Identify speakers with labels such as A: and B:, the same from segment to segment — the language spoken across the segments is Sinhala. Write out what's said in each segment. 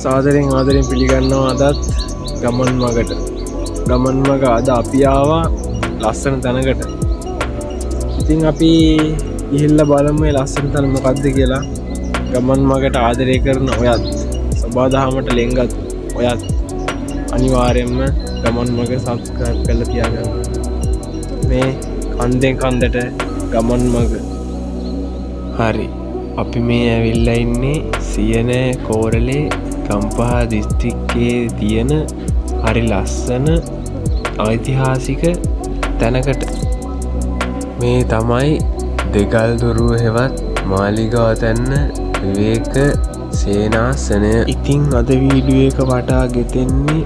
A: සාදරෙන් ආදරෙන් පිළිගන්නවා අදත් ගමන් මගට. ගමන් මග අද අපි ආවා ලස්සන තැනකට. ඉතින් අපි ගිහිල්ල බලමු ඒ ලස්සන තැන මොකක්ද කියලා. ගමන් මගට ආදරය කරන ඔයත් සබාදහමට ලෙන්ගත් ඔයත් අනිවාර්යෙන්ම ගමන් මග සබ්ස්ක්‍රයිබ් කරලා තියාගන්න. මේ කන්දෙන් කන්දට ගමන් මග. හරි, අපි මේ ඇවිල්ලා ඉන්නේ සියනෑ කෝරළේ ගම්පහ දිස්ත්‍රික්කයේ තියෙන හරි ලස්සන ඓතිහාසික තැනකට. මේ තමයි දෙගල්දොරුව හෙවත් මාලිගාතැන්න විවේක සේනාසනය. ඉතින් අද වීඩියෝ එක වටා ගෙතෙන්නේ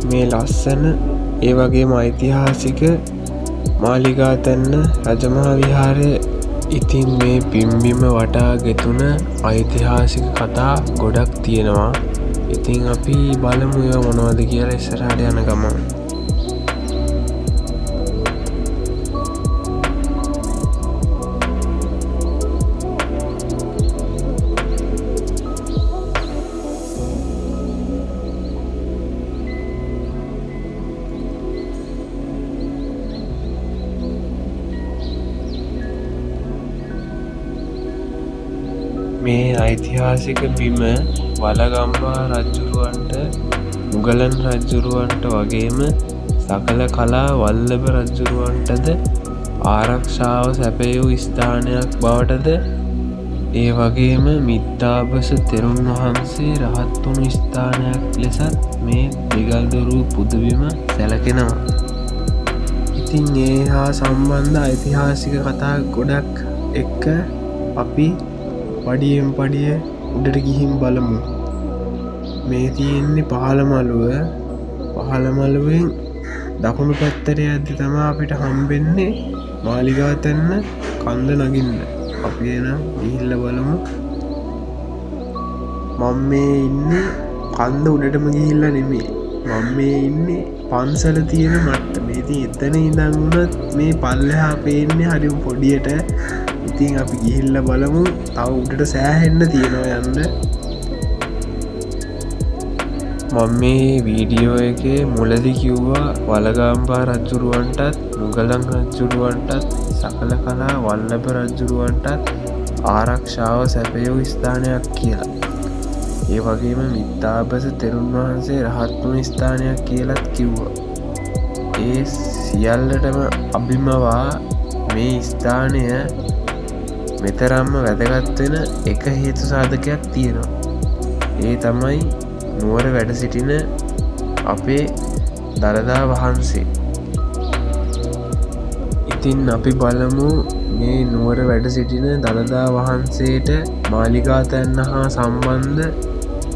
A: මේ ලස්සන ඒ වගේම ඓතිහාසික මාලිගාතැන්න රජමහා විහාරය. ඉතින් මේ පිම්බිම වටා ගෙතුන ඓතිහාසික කතා ගොඩක් තියෙනවා. ඉතින් අපි බලමු ඒවා මොනවද කියලා ඉස්සරහට යන ගමන්. මේ ඓතිහාසික බිම වලගම්බා රජ්ජුරුවන්ට මුගලන් රජ්ජුරුවන්ට වගේම සකල කලා වල්ලභ රජ්ජුරුවන්ටද ආරක්ෂාව සැපයූ ස්ථානයක් බවටද ඒ වගේම මිත්තාභස තෙරුන් වහන්සේ රහත් වුණු ස්ථානයක් ලෙසත් මේ දෙගල්දොරුව පුදබිම සැලකෙනවා. ඉතින් ඒ හා සම්බන්ධ ඓතිහාසික කතා ගොඩක් එක්ක අපි පඩියෙන් පඩිය උඩට ගිහින් බලමු. මේ තියෙන්නේ පහළමළුවෙන් දකුණු පැත්තට යද්දි තමයි අපිට හම්බෙන්නේ මාලිගාතැන්න කන්ද නගින්න. අපි එනම් ගිහිල්ලා බලමු. මම මේ ඉන්නේ කන්ද උඩටම ගිහිල්ලා නෙමෙයි. මම මේ ඉන්නේ පන්සල තියෙන මට්ටමේ. ඉතින් එතන ඉඳන් වුණත් මේ පල්ලෙහා පේන්නේ හරිම පොඩියට. ඉතින් අපි ගිහිල්ල බලමු. තව උඩට සෑහෙන්න තියෙනවා යන්න. මම මේ වීඩියෝ එකේ මුලදි කිව්වා වලගම්බා රජ්ජුරුවන්ටත් මුගලන් රජ්ජුරුවන්ටත් සකල කලා වල්ලභ රජ්ජුරුවන්ටත් ආරක්ෂාව සැපයූ ස්ථානයක් කියලා. ඒ වගේම මිත්තාභස තෙරුන් වහන්සේ රහත් වුණු ස්ථානයක් කියලත් කිව්වා. ඒ සියල්ලටම අභිමවා මේ ස්ථානය මෙතරම්ම වැදගත් වෙන එක හේතු සාධකයක් තියෙනවා. ඒ තමයි නුවර වැඩ සිටින අපේ දළදා වහන්සේ. ඉතින් අපි බලමු මේ නුවර වැඩ සිටින දළදා වහන්සේට මාලිගාතැන්න හා සම්බන්ධ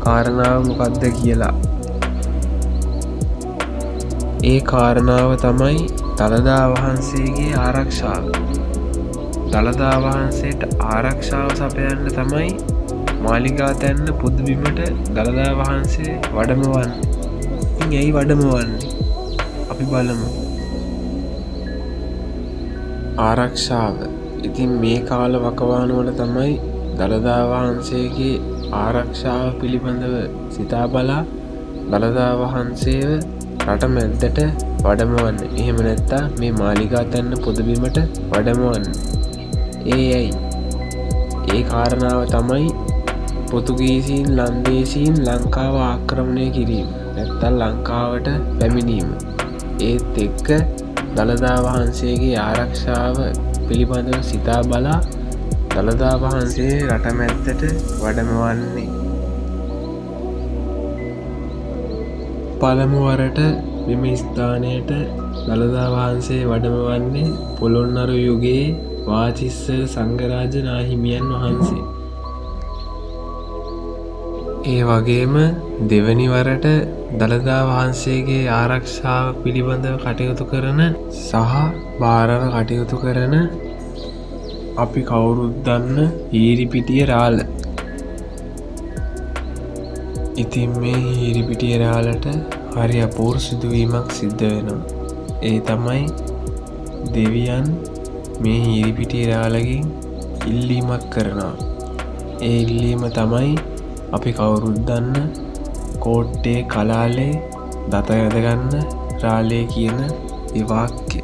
A: කාරණාව මොකක්ද කියලා. ඒ කාරණාව තමයි දළදා වහන්සේගේ ආරක්ෂාව. දළදා වහන්සේට ආරක්ෂාව සපයන්න තමයි මාලිගාතැන්න පුදබිමට දළදා වහන්සේ වඩමවන්නේ. ඉතින් ඇයි වඩමවන්නේ? අපි බලමු. ආරක්ෂාව. ඉතින් මේ කාල වකවානුවල තමයි දළදා වහන්සේගේ ආරක්ෂාව පිළිබඳව සිතා බලා දළදා වහන්සේව රට මැද්දට වඩමවන්න. එහෙම නැත්තා මේ මාලිගාතැන්න පුදබිමට වඩමවන්න. ඇයි? ඒ කාරණාව තමයි පොතුගීසීන් ලන්දේසීන් ලංකාව ආක්‍රමණය කිරීම, නැත්තම් ලංකාවට පැමිණීම. ඒත් එක්ක දළදා වහන්සේගේ ආරක්ෂාව පිළිබඳව සිතා බලා දළදා වහන්සේ රට මැද්දට වඩමවන්නේ. පළමුවරට මෙම ස්ථානයට දළදා වහන්සේ වඩමවන්නේ පොළොන්නරු යුගයේ වාචිස්සර සංඝරාජ නාහිමියන් වහන්සේ. ඒ වගේම දෙවනිවරට දළදා වහන්සේගේ ආරක්ෂාව පිළිබඳව කටයුතු කරන සහ භාරව කටයුතු කරන අපි කවුරුත් දන්න හීරිපිටිය රාළ. ඉතින් මේ හීරිපිටිය රාළට හරි අපූර්ව සිදුවීමක් සිද්ධ වෙනවා. ඒ තමයි දෙවියන් මේ හීරිපිටිය රාළගෙන් ඉල්ලීමක් කරනවා. ඒ ඉල්ලීම තමයි අපි කවුරුත් දන්න කෝට්ටේ කලාලේ දත ඇදගන්න රාලේ කියන විවාක්‍ය.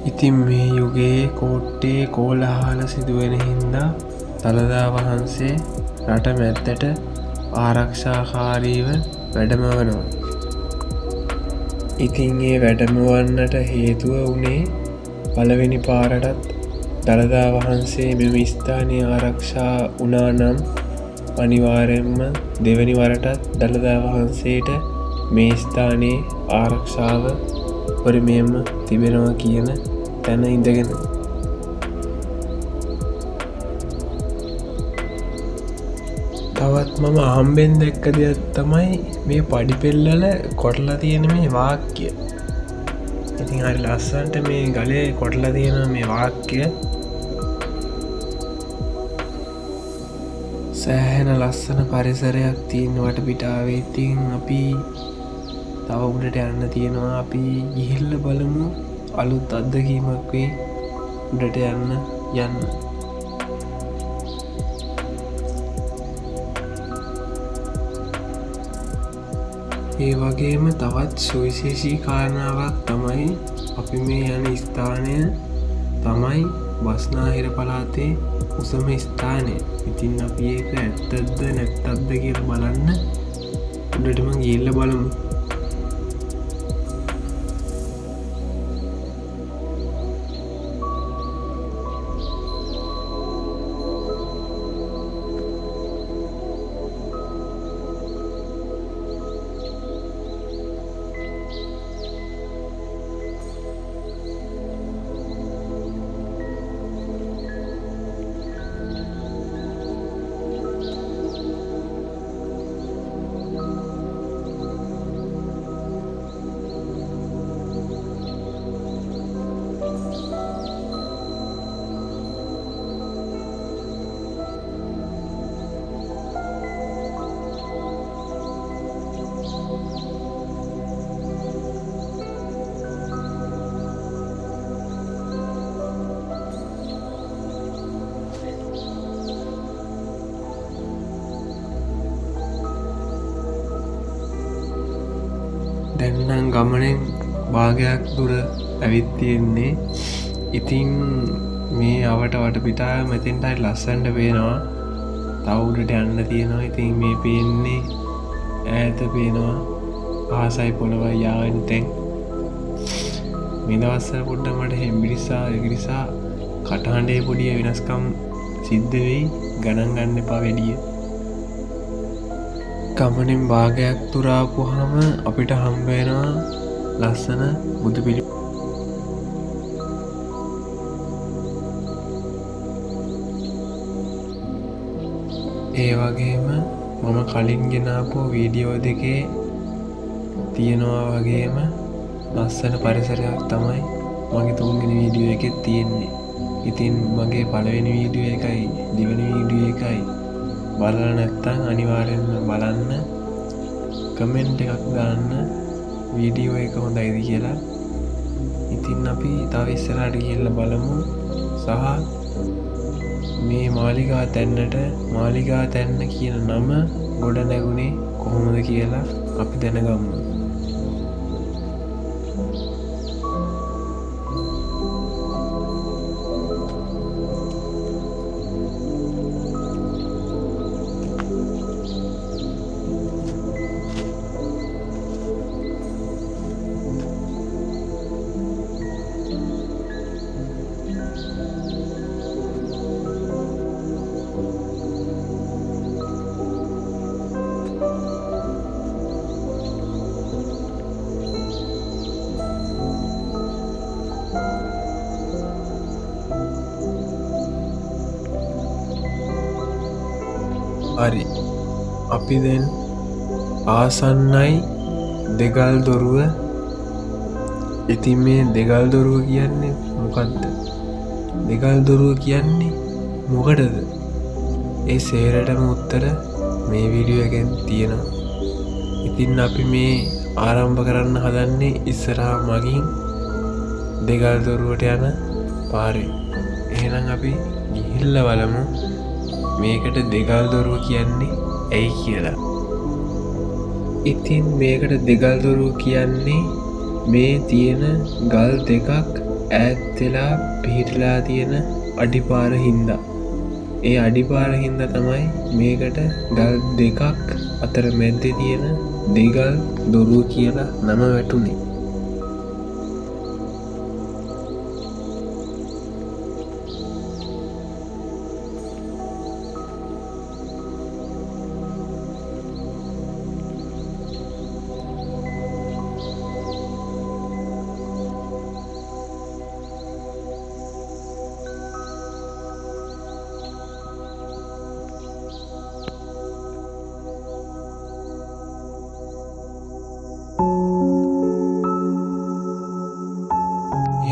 A: ඉතින් මේ යුගයේ කෝට්ටේ කෝලහල සිදුවෙන හින්දා දළදා වහන්සේ රට මැත්තට ආරක්ෂාකාරීව වැඩමවනවා. ඉතින් ඒ වැඩමවන්නට හේතුව වුණේ පළවෙනි පාරටත් දළදා වහන්සේ මෙම ස්ථානය ආරක්ෂා වුණා නම් අනිවාර්යෙන්ම දෙවැනි වරටත් දළදා වහන්සේට මේ ස්ථානයේ ආරක්ෂාව උපරිමයෙන්ම තිබෙනවා කියන තැන ඉඳගෙන. තවත් මම අහම්බෙන් දැක්ක දෙයක් තමයි මේ පඩිපෙල්ලල කොටලා තියෙන මේ වාක්‍ය. ඉතින් හරි ලස්සන්ට මේ ගලේ කොටලා තියෙන මේ වාක්‍ය සෑහෙන ලස්සන පරිසරයක් තියෙන වටපිටාවේ. ඉතින් අපි තව උඩට යන්න තියෙනවා. අපි ගිහිල්ල බලමු අලුත් අත්දැකීමක් වේ උඩට යන්න. ඒ වගේම තවත් සුවිශේෂී කාරණාවක් තමයි අපි මේ යන ස්ථානය තමයි බස්නාහිර පළාතේ උසම ස්ථානය. ඉතින් අපි ඒක ඇත්තද නැත්තක්ද කියලා බලන්න උඩටම ගිහිල්ලා බලමු. දැන්නම් ගමනෙන් භාගයක් දුර ඇවිත් තියෙන්නේ. ඉතින් මේ අවට වටපිටාව මෙතෙන්ටයි ලස්සන්ට පේනවා. තව උඩට යන්න තියෙනවා. ඉතින් මේ පේන්නේ ඈත පේනවා ආසයි පොළොවයි යාගෙන තැන්. මේ දවස්වල පොඩ්ඩක් මට හෙම්බිරිසා එගිරිසා කටහඬේ පොඩි වෙනස්කම් සිද්ධ වෙයි. ගණන් ගන්න එපා වැඩිය. ගමනින් භාගයක් තුරාපුහම අපිට හම්බෙනවා ලස්සන බුදු පිළි. ඒ වගේම මම කලින් ගෙනාපු වීඩියෝ දෙකේ තියෙනවා වගේම ලස්සන පරිසරයක් තමයි මගේ තුන්වෙනි වීඩියෝ එකෙත් තියෙන්නේ. ඉතින් මගේ පළවෙනි වීඩියෝ එකයි දෙවෙනි වීඩියෝ එකයි බලලා නැත්තම් අනිවාර්යෙන්ම බලන්න. කමෙන්ට් එකක් දාන්න වීඩියෝ එක හොඳයිද කියලා. ඉතින් අපි තව ඉස්සරහට ගිහිල්ලා බලමු. සහ මේ මාලිගා තැන්න කියන නම ගොඩ නැගුණේ කොහොමද කියලා අපි දැනගමු. හරි, අපි දැන් ආසන්නයි දෙගල් දොරුව. ඉතින් මේ දෙගල් දොරුව කියන්නේ මොකක්ද? දෙගල් දොරුව කියන්නේ මොකටද? ඒ සේරටම උත්තර මේ වීඩියෝ එකෙන් තියෙනවා. ඉතින් අපි මේ ආරම්භ කරන්න හදන්නේ ඉස්සරහා මගින් දෙගල් දොරුවට යන පාරේ. එහෙනම් අපි ගිහිල්ලා බලමු මේකට දෙගල් දොරුව කියන්නේ ඇයි කියලා. ඉතින් මේකට දෙගල්දොරුව කියන්නේ මේ තියෙන ගල් දෙකක් ඈත්වෙලා පිහිටලා තියෙන අඩිපාර හින්දා. ඒ අඩිපාර හින්දා තමයි මේකට ගල් දෙකක් අතර මැද්දේ තියෙන දෙගල් දොරුව කියලා නම වැටුනේ.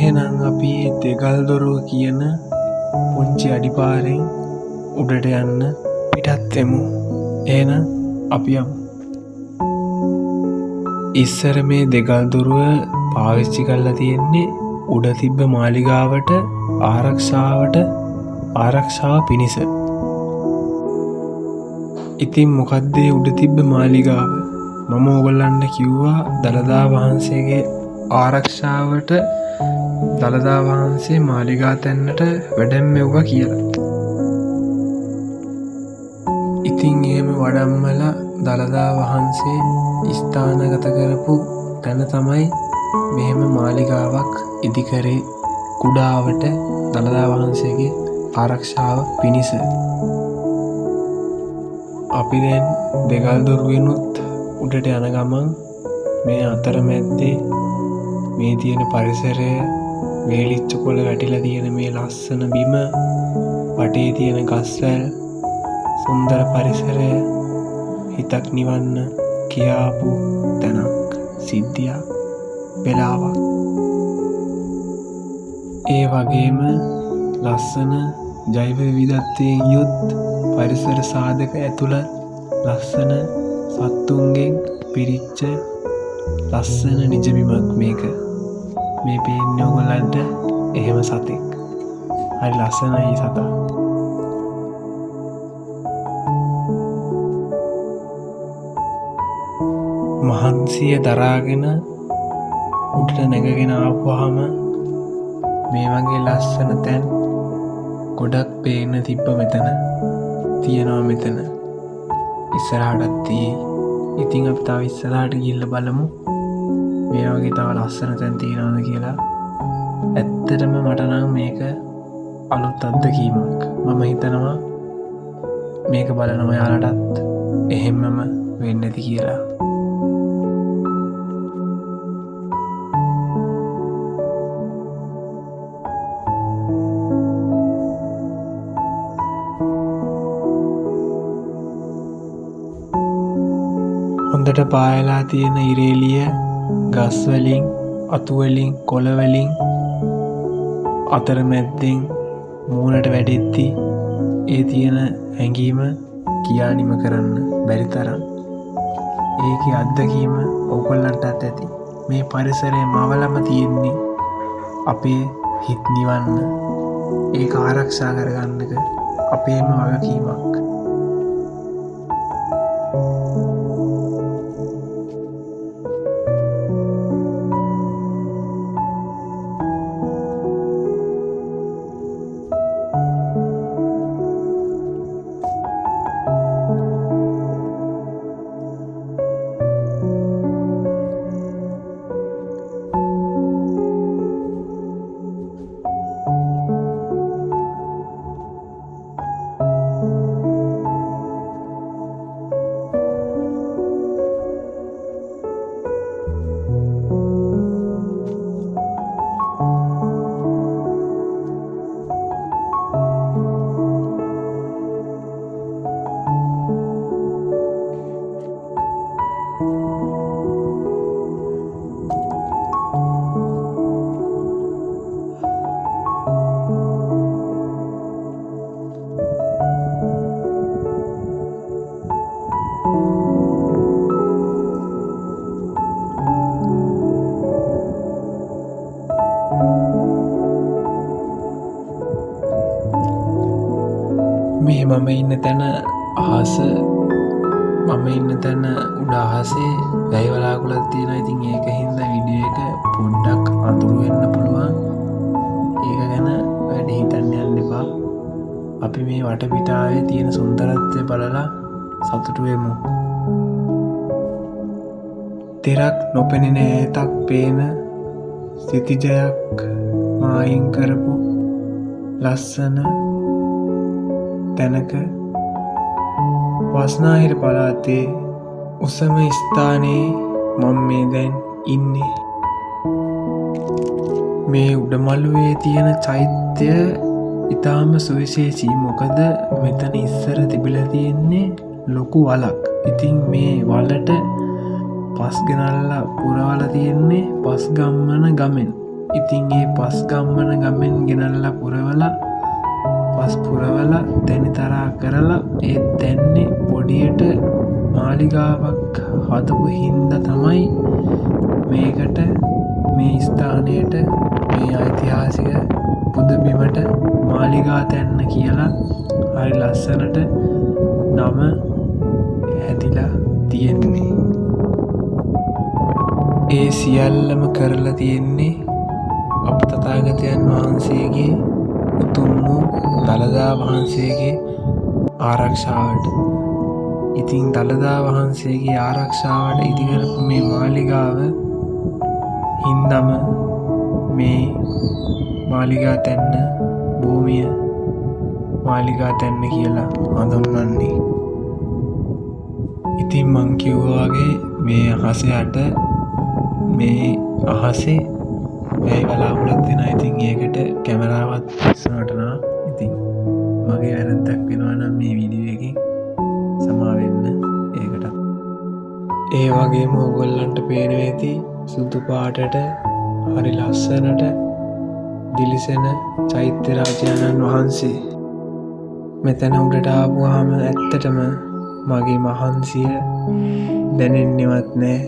A: එහෙනම් අපි දෙගල් දොරුව කියන පුංචි අඩිපාරෙන් උඩට යන්න පිටත් වෙමු. එහෙනම් අපි යමු. ඉස්සර මේ දෙගල් දොරුව පාවිච්චි කරලා තියෙන්නේ උඩ තිබ්බ මාලිගාවට ආරක්ෂාව පිණිස. ඉතින් මොකක්ද උඩ තිබ්බ මාලිගාව? මම ඕගොල්ලන්ට කිව්වා දළදා වහන්සේගේ ආරක්ෂාවට දළදා වහන්සේ මාලිගා තැන්නට වැඩැම්මෙව්වා කියලා. ඉතින් එහෙම වඩම්මල දළදා වහන්සේ ස්ථානගත කරපු තැන තමයි මෙහෙම මාලිගාවක් ඉදිකරේ කුඩාවට දළදා වහන්සේගේ ආරක්ෂාව පිණිස. අපි දැන් දෙගල් දොරුවෙනුත් උඩට යන ගමන් මේ අතර මැද්දේ මේ තියෙන පරිසරය, වේලිච්ච කොළ වැටිලා තියෙන මේ ලස්සන බිම, වටේ තියෙන ගස්වැල්, සුන්දර පරිසරය හිතක් නිවන්න කියාපු තැනක්, සිද්ධියක්, වෙලාවක්. ඒ වගේම ලස්සන ජෛව විවිධත්වයෙන් යුත් පරිසර සාධක ඇතුළත් ලස්සන සත්තුන්ගෙන් පිරිච්ච ලස්සන නිජබිමක් මේක. මේ පේන්නේ ඔයගොල්ලන්ට එහෙම සතෙක්. හරි ලස්සනයි සතා. මහන්සිය දරාගෙන උඩට නැගගෙන ආපුවාම මේ වගේ ලස්සන තැන් ගොඩක් පේන්න තිබ්බ මෙතන. තියෙනවා මෙතන. ඉස්සරහටත් තියෙයි. ඉතින් අපි තව ඉස්සරහට ගිහිල්ලා බලමු මේ වගේ තව ලස්සන තැන් තියෙනවද කියලා. ඇත්තටම මට නම් මේක අලුත් අත්දැකීමක්. මම හිතනවා මේක බලනවා යාලටත් එහෙම්මම වෙන්න ඇති කියලා. හොඳට පායලා තියෙන ඉරේලිය ගස්වලින්, අතුවලින්, කොළවලින් අතර මැද්දෙන් මූණට වැටෙද්දි ඒ තියෙන හැඟීම කියා නිම කරන්න බැරි තරම්. ඒකේ අත්දැකීම ඔයගොල්ලන්ටත් ඇති. මේ පරිසරය මවලම තියෙන්නේ අපේ හිත් නිවන්න, ඒක ආරක්ෂා කරගන්නක අපේම වගකීමක්. මේ මම ඉන්න තැන අහස මම ඉන්න තැන උඩ අහසේ වැයි වලාකුලක් තියෙනවා. ඉතින් ඒක හින්දා වීඩියෝ එක පොඩ්ඩක් අඳුරු වෙන්න පුළුවන්. ඒක ගැන වැඩි හිතන්න යන්න එපා. අපි මේ වටපිටාවේ තියෙන සුන්දරත්වය බලලා සතුටු වෙමු. තෙරක් නොපෙනෙන ඈතක් පේන සිතිජයක් මායින් කරපු ලස්සන තැනක වස්නාහිර පළාතේ උසම ස්ථානයේ මම මේ දැන් ඉන්නේ. මේ උඩමළුවේ තියෙන චෛත්‍ය ඉතාම සුවිශේෂී. මොකද මෙතන ඉස්සර තිබිලා තියෙන්නේ ලොකු වලක්. ඉතින් මේ වලට පස් ගෙනල්ලා පුරවලා තියෙන්නේ පස් ගම්මන ගමෙන්. ඉතින් ඒ පස් ගම්මන ගමෙන් ගෙනල්ලා පුරවලා පස් පුරවලා තැනිතරා කරලා ඒ තැන්නේ පොඩියට මාලිගාවක් හදපු හින්දා තමයි මේකට මේ ස්ථානයට මේ ඓතිහාසික පුදබිමට මාලිගා තැන්න කියලා හරි ලස්සනට නම හැදිලා තියෙන්නේ. ඒ සියල්ලම කරලා තියෙන්නේ අප තථාගතයන් වහන්සේගේ උතුම් වූ දළදා වහන්සේගේ ආරක්ෂාවට. ඉතින් දළදා වහන්සේගේ ආරක්ෂාවට ඉදිකරපු මේ මාලිගාව හින්දම මේ මාලිගා තැන්න භූමිය මාලිගා තැන්න කියලා හඳුන්වන්නේ. ඉතින් මං කිව්වා වගේ මේ අහසයට මේ අහසේ වැයි වලාකුලක් තියෙනවා. ඉතින් ඒකට කැමරාවත් ඉස්සරහටනවා. ඉතින් මගේ වැරද්දක් වෙනවා නම් මේ වීඩියෝ එකෙන් සමා වෙන්න ඒකටත්. ඒ වගේම ඔයගොල්ලන්ට පේනවා ඇති සුදු පාටට හරි ලස්සනට දිලිසෙන චෛත්‍ය රාජානන් වහන්සේ. මෙතන උඩට ආපුවාම ඇත්තටම මගේ මහන්සිය දැනෙන්නේවත් නෑ.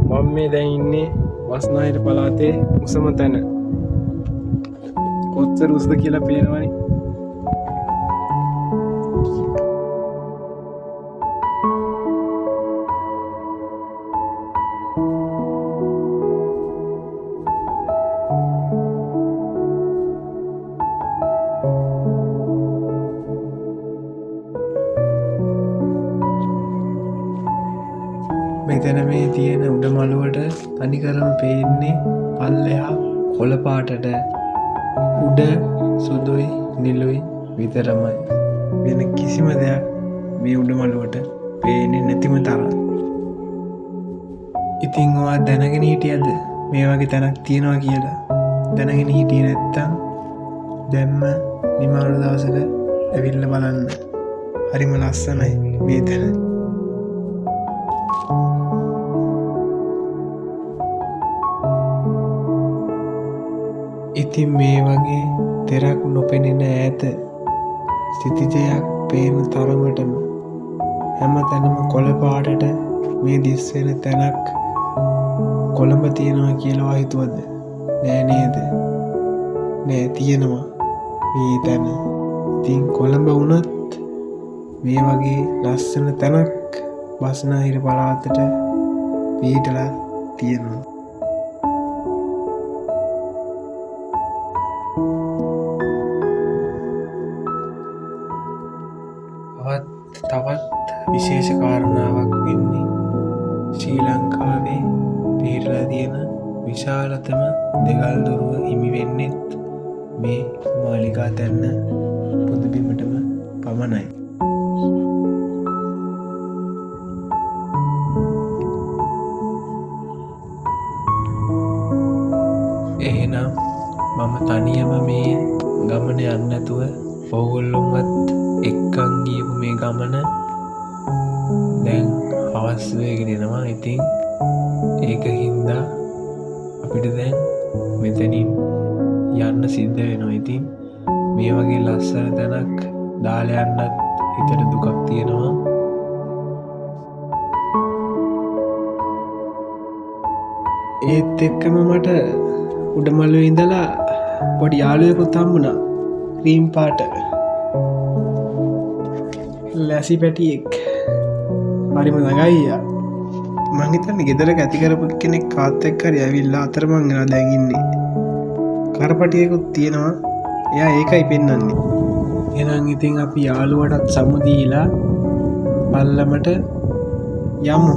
A: මම මේ දැන් ඉන්නේ වස්නාහිර පළාතේ උසම තැන. කොච්චර උසද කියලා පේනවනේ. මෙතන මේ තියෙන උඩමළුවට තනිකරම පේන්නේ පල්ලෙහා කොළ පාටට උඩ සුදුයි නිලුයි විතරමයි. වෙන කිසිම දෙයක් මේ උඩමළුවට පේන්නේ නැතිම තරම්. ඉතින් ඔයා දැනගෙන හිටියද මේ වගේ තැනක් තියෙනවා කියලා? දැනගෙන හිටියේ නැත්තම් දැම්ම නිමාරු දවසක ඇවිල්ලා බලන්න. හරිම ලස්සනයි මේ තැන. ඉතින් මේ වගේ තෙරක් නොපෙනෙන ඈත සිතිජයක් පේන තරමටම හැම තැනම කොළ පාටට මේ දිස්වෙන තැනක් කොළඹ තියෙනවා කියලා හිතුවද? නෑ නේද? නෑ, තියෙනවා මේ තැන. ඉතින් කොළඹ වුණත් මේ වගේ ලස්සන තැනක් බස්නාහිර පළාතට පිහිටලා තියෙනවා. තවත් විශේෂ කාරණාවක් වෙන්නේ ශ්‍රී ලංකාවේ පිහිටලා තියෙන විශාලතම දෙගල්දොරුව හිමි වෙන්නෙත් මේ මාලිගා තැන්න පුදබිමටම පමණයි. එහෙනම් මම තනියම මේ ගමන යන්න නැතුව ඕගොල්ලොන්වත් එක්කන් ගියපු මේ ගමන දැන් හවස් වෙගෙන යනවා. ඉතින් ඒක හින්දා අපිට දැන් මෙතනින් යන්න සිද්ධ වෙනවා. ඉතින් මේ වගේ ලස්සන තැනක් දාලා යන්නත් හිතට දුකක් තියෙනවා. ඒත් එක්කම මට උඩමළුවේ ඉඳලා පොඩි යාළුවෙකුත් හම්බුණා. ක්‍රීම් පාට ලැසි පැටියෙක් හරිම දඟයියා මංහිතන්න ගෙදර ඇතිකරපු කෙනෙක් කාත්තෙක්කර ඇවිල්ලා අතරමංගෙන දැඟින්නේ කරපටියකුත් තියෙනවා එයා ඒකයි පෙන්නන්නේ එනම් ඉතින් අපි යාළුවටත් සමුදීලා පල්ලමට යමු